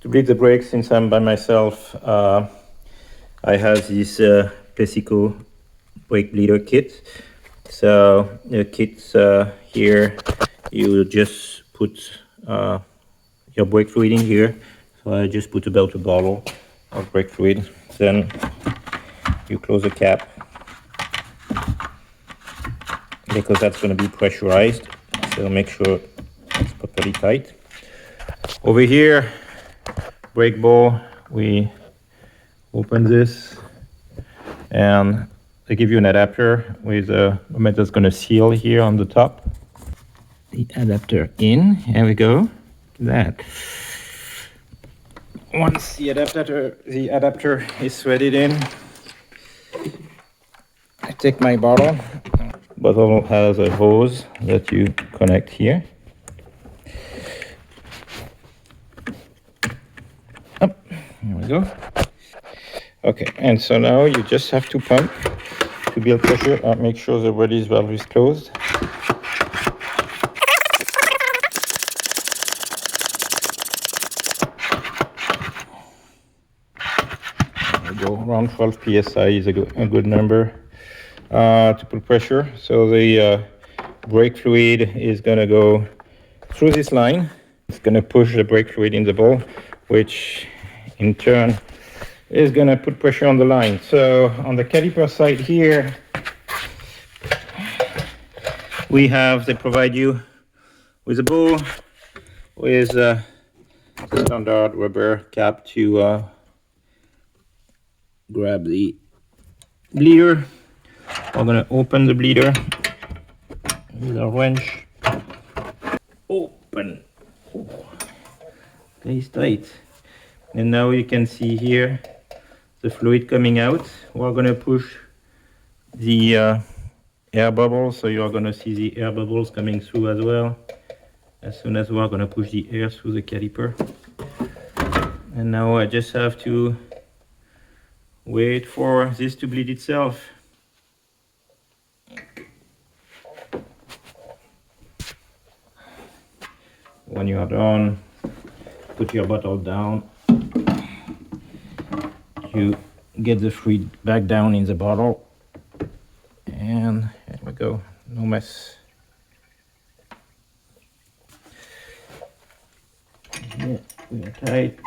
To bleed the brakes, since I'm by myself, I have this Pesico brake bleeder kit. So the kit's here, you just put your brake fluid in here. So I just put about a bottle of brake fluid. Then you close the cap, because that's going to be pressurized. So make sure it's properly tight. Over here, brake ball, we open this and they give you an adapter with a moment that's going to seal here on the top. The adapter in, here we go. Look at that. Once the adapter is threaded in, I take my bottle. Bottle has a hose that you connect here. Up, here we go. Okay, and so now you just have to pump to build pressure. Make sure the release valve is closed. There we go. Around 12 psi is a good number to put pressure. So the brake fluid is going to go through this line. It's going to push the brake fluid in the ball, which in turn is going to put pressure on the line. So on the caliper side here, they provide you with a ball with the standard rubber cap to grab the bleeder. We're going to open the bleeder with a wrench. Open. Stays tight. And now you can see here the fluid coming out. We're going to push the air bubbles, so you're going to see the air bubbles coming through as well, as soon as we're going to push the air through the caliper. And now I just have to wait for this to bleed itself. When you are done, put your bottle down. You get the fluid back down in the bottle, and here we go, no mess. Yeah, we are tight.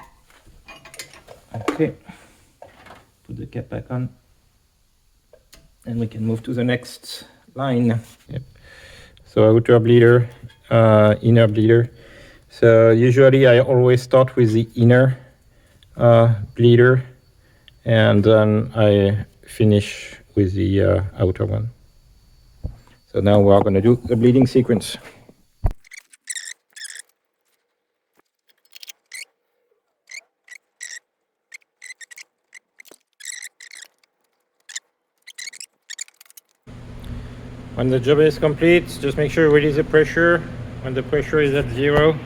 Okay, put the cap back on, and we can move to the next line. Yep. So outer bleeder, inner bleeder. So usually I always start with the inner bleeder, and then I finish with the outer one. So now we're going to do the bleeding sequence. When the job is complete, just make sure you release the pressure. When the pressure is at 0,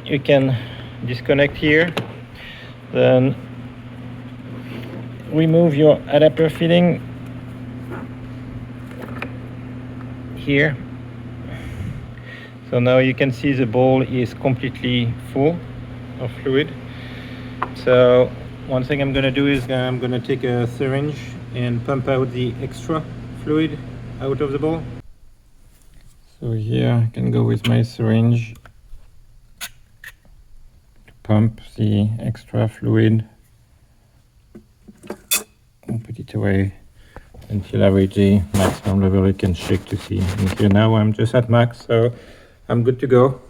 you can disconnect here. Then remove your adapter fitting here. So now you can see the bowl is completely full of fluid. So one thing I'm going to do is I'm going to take a syringe and pump out the extra fluid out of the bowl. So here I can go with my syringe to pump the extra fluid and put it away until I reach the maximum level. You can shake to see. And here now I'm just at max, so I'm good to go.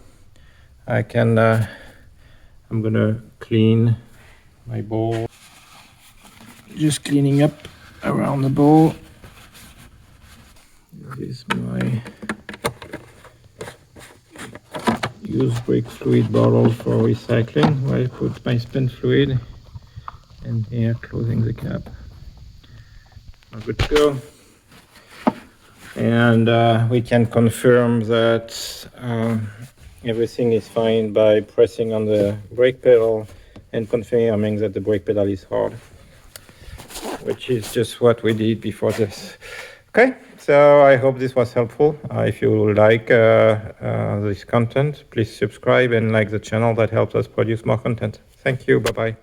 I can I'm gonna clean my bowl, just cleaning up around the bowl. This is my used brake fluid bottle for recycling, where I put my spent fluid, and here closing the cap. We're good to go. And we can confirm that everything is fine by pressing on the brake pedal and confirming that the brake pedal is hard, which is just what we did before this Okay, so I hope this was helpful. If you like this content, please subscribe and like the channel. That helps us produce more content. Thank you. Bye-bye.